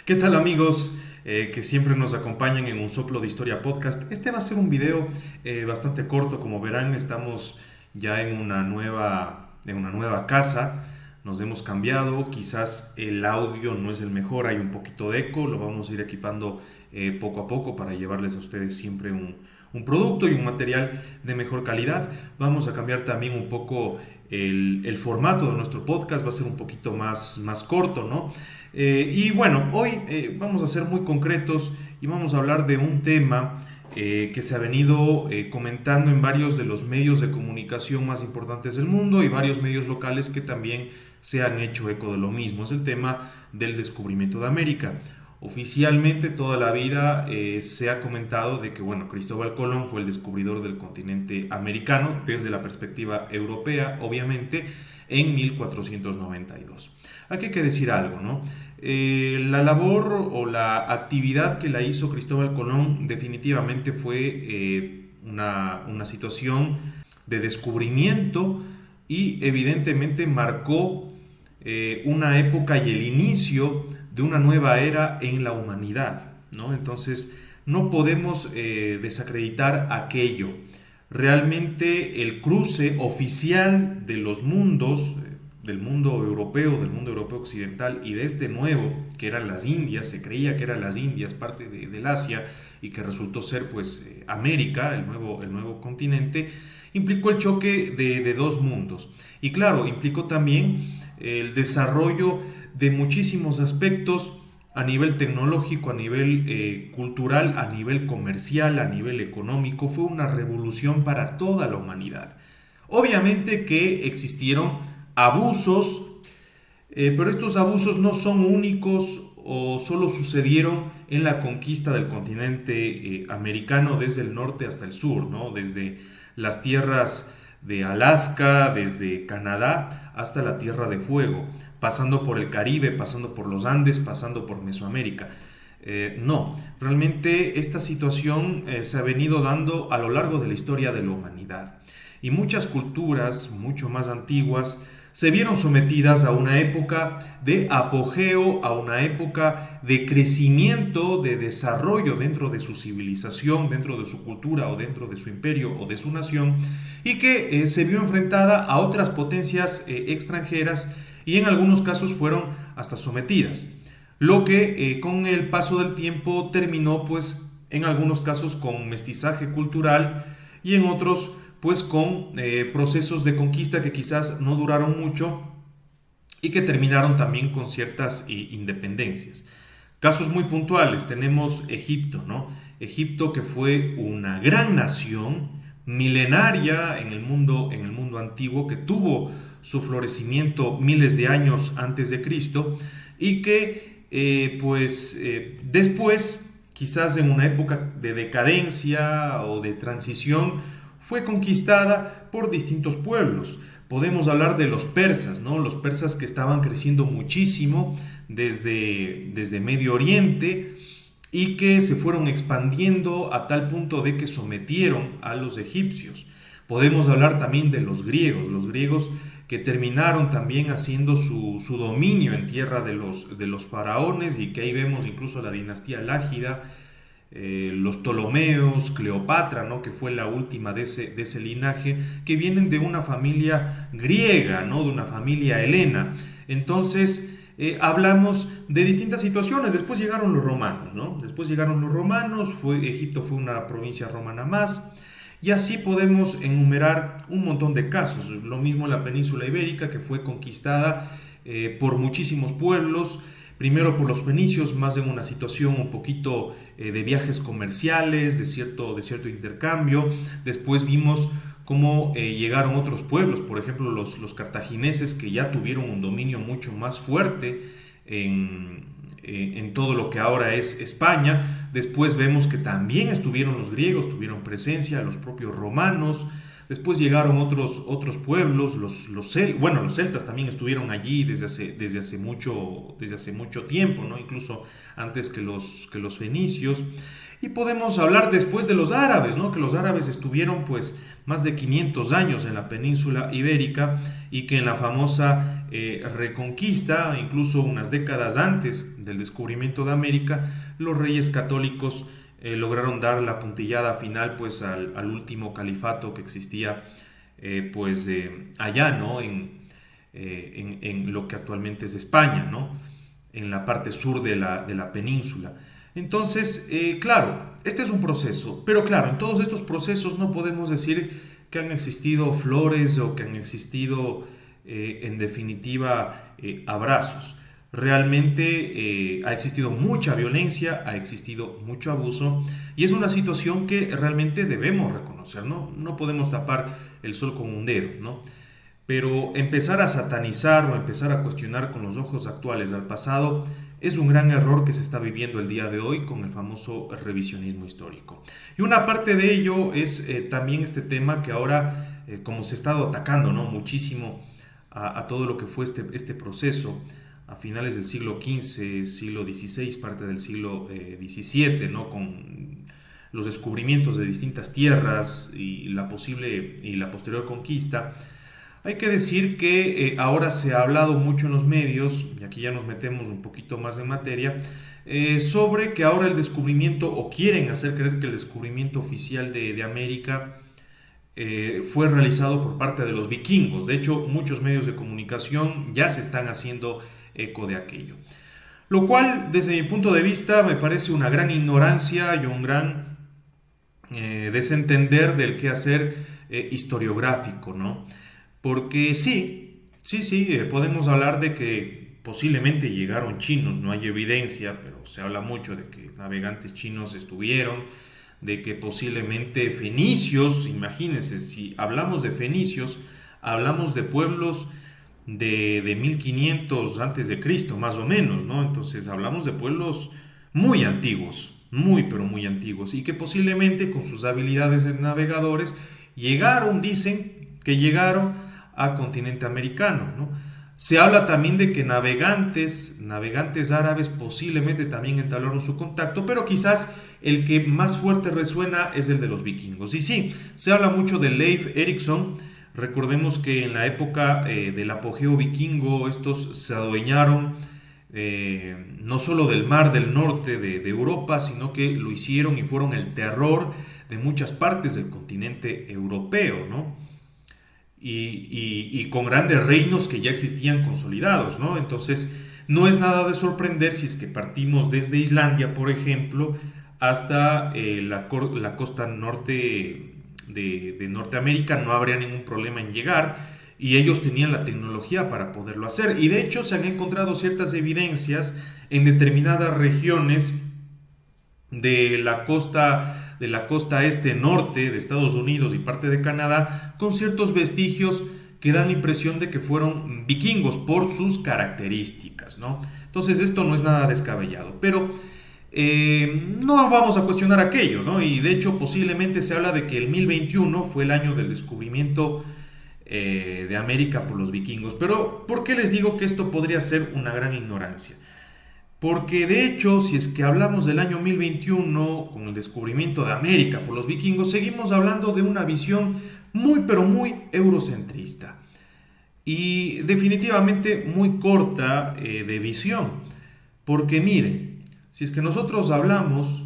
¿Qué tal amigos que siempre nos acompañan en Un Soplo de Historia Podcast? Este va a ser un video bastante corto, como verán, estamos ya en una nueva casa, nos hemos cambiado, quizás el audio no es el mejor, hay un poquito de eco, lo vamos a ir equipando poco a poco para llevarles a ustedes siempre un producto y un material de mejor calidad. Vamos a cambiar también un poco el formato de nuestro podcast, va a ser un poquito más corto, ¿no? Y bueno, hoy vamos a ser muy concretos y vamos a hablar de un tema que se ha venido comentando en varios de los medios de comunicación más importantes del mundo y varios medios locales que también se han hecho eco de lo mismo. Es el tema del descubrimiento de América. Oficialmente toda la vida se ha comentado de que bueno, Cristóbal Colón fue el descubridor del continente americano desde la perspectiva europea, obviamente, en 1492. Aquí hay que decir algo, ¿no? La labor o la actividad que la hizo Cristóbal Colón definitivamente fue una situación de descubrimiento y evidentemente marcó una época y el inicio de una nueva era en la humanidad, ¿no? Entonces no podemos desacreditar aquello. Realmente el cruce oficial de los mundos, del mundo europeo occidental y de este nuevo, que eran las Indias, se creía que eran las Indias, parte del Asia, y que resultó ser pues América, el nuevo continente, implicó el choque de dos mundos. Y claro, implicó también el desarrollo de muchísimos aspectos a nivel tecnológico, a nivel cultural, a nivel comercial, a nivel económico. Fue una revolución para toda la humanidad. Obviamente que existieron abusos, pero estos abusos no son únicos o solo sucedieron en la conquista del continente americano desde el norte hasta el sur, ¿no? Desde las tierras de Alaska, desde Canadá hasta la Tierra de Fuego, pasando por el Caribe, pasando por los Andes, pasando por Mesoamérica. No, realmente esta situación se ha venido dando a lo largo de la historia de la humanidad. Y muchas culturas, mucho más antiguas, se vieron sometidas a una época de apogeo, a una época de crecimiento, de desarrollo dentro de su civilización, dentro de su cultura o dentro de su imperio o de su nación, y que se vio enfrentada a otras potencias extranjeras y en algunos casos fueron hasta sometidas. Lo que con el paso del tiempo terminó pues en algunos casos con mestizaje cultural y en otros pues con procesos de conquista que quizás no duraron mucho y que terminaron también con ciertas independencias. Casos muy puntuales, tenemos Egipto, ¿no? Egipto, que fue una gran nación milenaria en el mundo antiguo, que tuvo su florecimiento miles de años antes de Cristo y que después, quizás en una época de decadencia o de transición, fue conquistada por distintos pueblos. Podemos hablar de los persas, ¿no? Los persas que estaban creciendo muchísimo desde Medio Oriente y que se fueron expandiendo a tal punto de que sometieron a los egipcios. Podemos hablar también de los griegos que terminaron también haciendo su dominio en tierra de los faraones y que ahí vemos incluso la dinastía Lágida, los Ptolomeos, Cleopatra, ¿no? Que fue la última de ese linaje, que vienen de una familia griega, ¿no? De una familia helena. Entonces, hablamos de distintas situaciones. Después llegaron los romanos, ¿no? Egipto fue una provincia romana más. Y así podemos enumerar un montón de casos. Lo mismo en la península ibérica, que fue conquistada por muchísimos pueblos. Primero por los fenicios, más en una situación un poquito de viajes comerciales, de cierto intercambio. Después vimos cómo llegaron otros pueblos, por ejemplo los cartagineses, que ya tuvieron un dominio mucho más fuerte en todo lo que ahora es España. Después vemos que también estuvieron los griegos, tuvieron presencia, los propios romanos. Después llegaron otros pueblos, los celtas también estuvieron allí desde hace mucho tiempo, ¿no? Incluso antes que los fenicios. Y podemos hablar después de los árabes, ¿no? Que los árabes estuvieron pues más de 500 años en la península ibérica y que en la famosa Reconquista, incluso unas décadas antes del descubrimiento de América, los reyes católicos lograron dar la puntillada final pues al último califato que existía allá, ¿no? En lo que actualmente es España, ¿no? En la parte sur de la península. Entonces, claro, este es un proceso, pero claro, en todos estos procesos no podemos decir que han existido flores o que han existido, en definitiva, abrazos. Realmente ha existido mucha violencia, ha existido mucho abuso y es una situación que realmente debemos reconocer, ¿no? No podemos tapar el sol con un dedo, ¿no? Pero empezar a satanizar o empezar a cuestionar con los ojos actuales al pasado es un gran error que se está viviendo el día de hoy con el famoso revisionismo histórico. Y una parte de ello es también este tema que ahora, como se ha estado atacando, ¿no? Muchísimo a todo lo que fue este proceso a finales del siglo XV, siglo XVI, parte del siglo XVII, ¿no? Con los descubrimientos de distintas tierras y la posible y la posterior conquista. Hay que decir que ahora se ha hablado mucho en los medios, y aquí ya nos metemos un poquito más en materia, sobre que ahora el descubrimiento, o quieren hacer creer que el descubrimiento oficial de América fue realizado por parte de los vikingos. De hecho, muchos medios de comunicación ya se están haciendo eco de aquello. Lo cual, desde mi punto de vista, me parece una gran ignorancia y un gran desentender del quehacer historiográfico, ¿no? Porque sí, podemos hablar de que posiblemente llegaron chinos, no hay evidencia, pero se habla mucho de que navegantes chinos estuvieron, de que posiblemente fenicios, imagínense, si hablamos de fenicios, hablamos de pueblos de 1500 antes de Cristo, más o menos, ¿no? Entonces hablamos de pueblos muy antiguos, muy pero muy antiguos, y que posiblemente con sus habilidades de navegadores dicen que llegaron a continente americano, ¿no? Se habla también de que navegantes árabes posiblemente también entablaron su contacto, pero quizás el que más fuerte resuena es el de los vikingos. Y sí, se habla mucho de Leif Erikson. Recordemos que en la época del apogeo vikingo, estos se adueñaron no solo del mar del norte de Europa, sino que lo hicieron y fueron el terror de muchas partes del continente europeo, ¿no? Y con grandes reinos que ya existían consolidados, ¿no? Entonces, no es nada de sorprender si es que partimos desde Islandia, por ejemplo, hasta la costa norte de Norteamérica, no habría ningún problema en llegar, y ellos tenían la tecnología para poderlo hacer. Y de hecho se han encontrado ciertas evidencias en determinadas regiones de la costa este norte de Estados Unidos y parte de Canadá, con ciertos vestigios que dan la impresión de que fueron vikingos por sus características, ¿no? Entonces esto no es nada descabellado, pero no vamos a cuestionar aquello, ¿no? Y de hecho posiblemente se habla de que el 1021 fue el año del descubrimiento de América por los vikingos. Pero ¿por qué les digo que esto podría ser una gran ignorancia? Porque de hecho, si es que hablamos del año 1021 con el descubrimiento de América por los vikingos, seguimos hablando de una visión muy pero muy eurocentrista y definitivamente muy corta de visión. Porque miren, si es que nosotros hablamos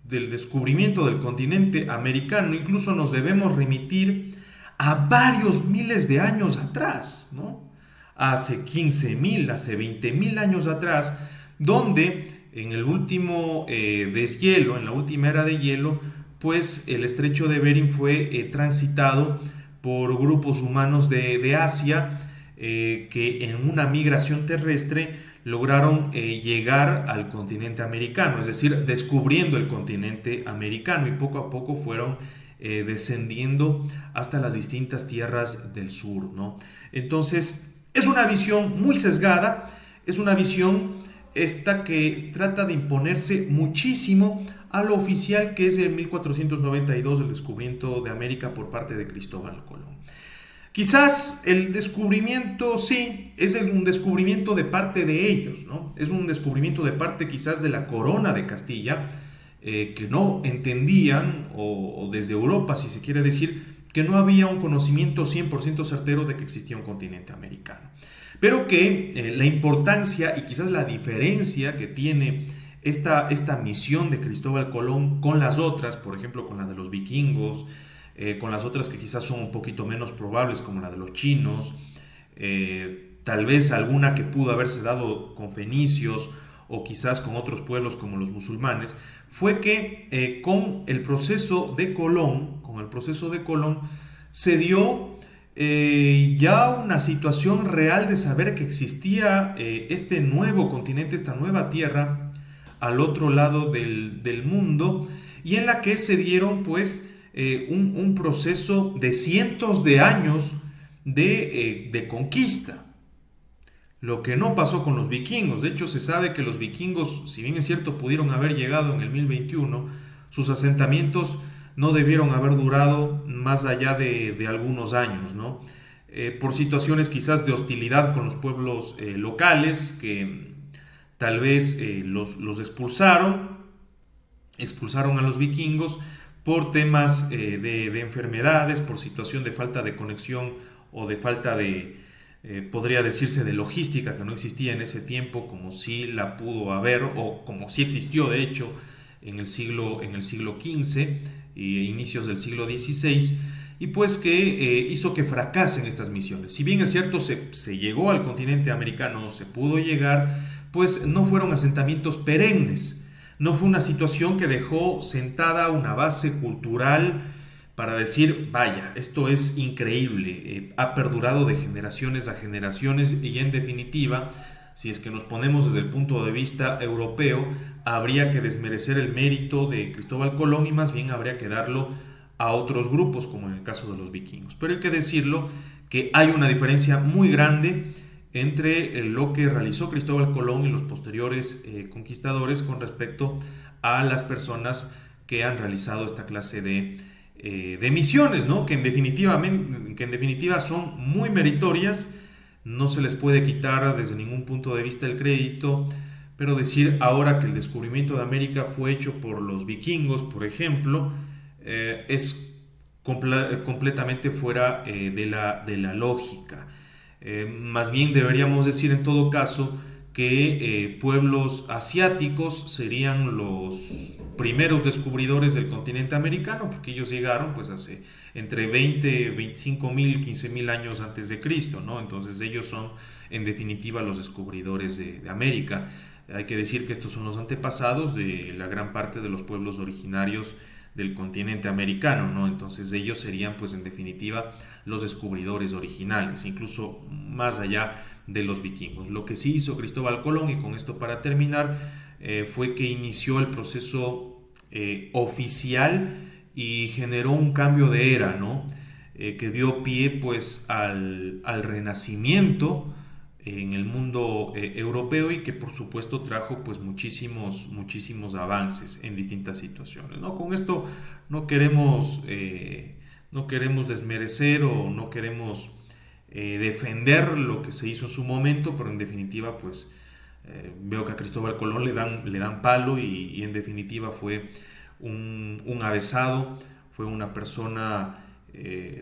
del descubrimiento del continente americano, incluso nos debemos remitir a varios miles de años atrás, ¿no? Hace 15.000, hace 20.000 años atrás, donde en el último deshielo, en la última era de hielo, pues el estrecho de Bering fue transitado por grupos humanos de Asia que en una migración terrestre lograron llegar al continente americano, es decir, descubriendo el continente americano, y poco a poco fueron descendiendo hasta las distintas tierras del sur, ¿no? Entonces, es una visión muy sesgada, es una visión esta que trata de imponerse muchísimo a lo oficial, que es el 1492, el descubrimiento de América por parte de Cristóbal Colón. Quizás el descubrimiento, sí, es un descubrimiento de parte de ellos, ¿no? Es un descubrimiento de parte quizás de la corona de Castilla, que no entendían, o desde Europa, si se quiere decir, que no había un conocimiento 100% certero de que existía un continente americano. Pero que la importancia y quizás la diferencia que tiene esta misión de Cristóbal Colón con las otras, por ejemplo con la de los vikingos, con las otras que quizás son un poquito menos probables, como la de los chinos, tal vez alguna que pudo haberse dado con fenicios o quizás con otros pueblos como los musulmanes, fue que con el proceso de Colón, se dio ya una situación real de saber que existía este nuevo continente, esta nueva tierra al otro lado del mundo, y en la que se dieron pues un proceso de cientos de años de conquista. Lo que no pasó con los vikingos. De hecho, se sabe que los vikingos, si bien es cierto, pudieron haber llegado en el 1021, sus asentamientos no debieron haber durado más allá de algunos años, ¿no? Por situaciones quizás de hostilidad con los pueblos locales, que tal vez los expulsaron a los vikingos por temas de enfermedades, por situación de falta de conexión o de falta podría decirse de logística que no existía en ese tiempo, como si la pudo haber o como si existió de hecho en el siglo XV e inicios del siglo XVI, y pues que hizo que fracasen estas misiones. Si bien es cierto se llegó al continente americano, se pudo llegar, pues no fueron asentamientos perennes, no fue una situación que dejó sentada una base cultural para decir, vaya, esto es increíble, ha perdurado de generaciones a generaciones, y en definitiva, si es que nos ponemos desde el punto de vista europeo, habría que desmerecer el mérito de Cristóbal Colón y más bien habría que darlo a otros grupos, como en el caso de los vikingos. Pero hay que decirlo que hay una diferencia muy grande entre lo que realizó Cristóbal Colón y los posteriores conquistadores con respecto a las personas que han realizado esta clase de misiones, ¿no? que en definitiva son muy meritorias, no se les puede quitar desde ningún punto de vista el crédito, pero decir ahora que el descubrimiento de América fue hecho por los vikingos, por ejemplo, es completamente fuera de la lógica. Más bien deberíamos decir en todo caso que pueblos asiáticos serían los primeros descubridores del continente americano, porque ellos llegaron pues hace entre 20, 25 mil, 15 mil años antes de Cristo, ¿no? Entonces ellos son en definitiva los descubridores de América. Hay que decir que estos son los antepasados de la gran parte de los pueblos originarios del continente americano, ¿no? Entonces ellos serían pues en definitiva los descubridores originales, incluso más allá de los vikingos. Lo que sí hizo Cristóbal Colón, y con esto para terminar, fue que inició el proceso oficial y generó un cambio de era, ¿no? Que dio pie pues al renacimiento en el mundo europeo, y que por supuesto trajo pues muchísimos avances en distintas situaciones, ¿no? Con esto no queremos desmerecer o no queremos defender lo que se hizo en su momento, pero en definitiva pues veo que a Cristóbal Colón le dan palo, y en definitiva fue un avesado, fue una persona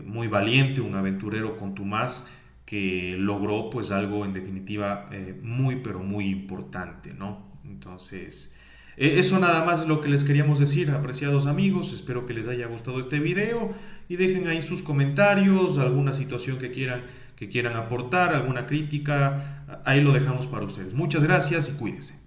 muy valiente, un aventurero contumaz, que logró pues algo en definitiva muy pero muy importante, ¿no? Entonces eso nada más es lo que les queríamos decir, apreciados amigos. Espero que les haya gustado este video y dejen ahí sus comentarios, alguna situación que quieran aportar, alguna crítica, ahí lo dejamos para ustedes. Muchas gracias y cuídense.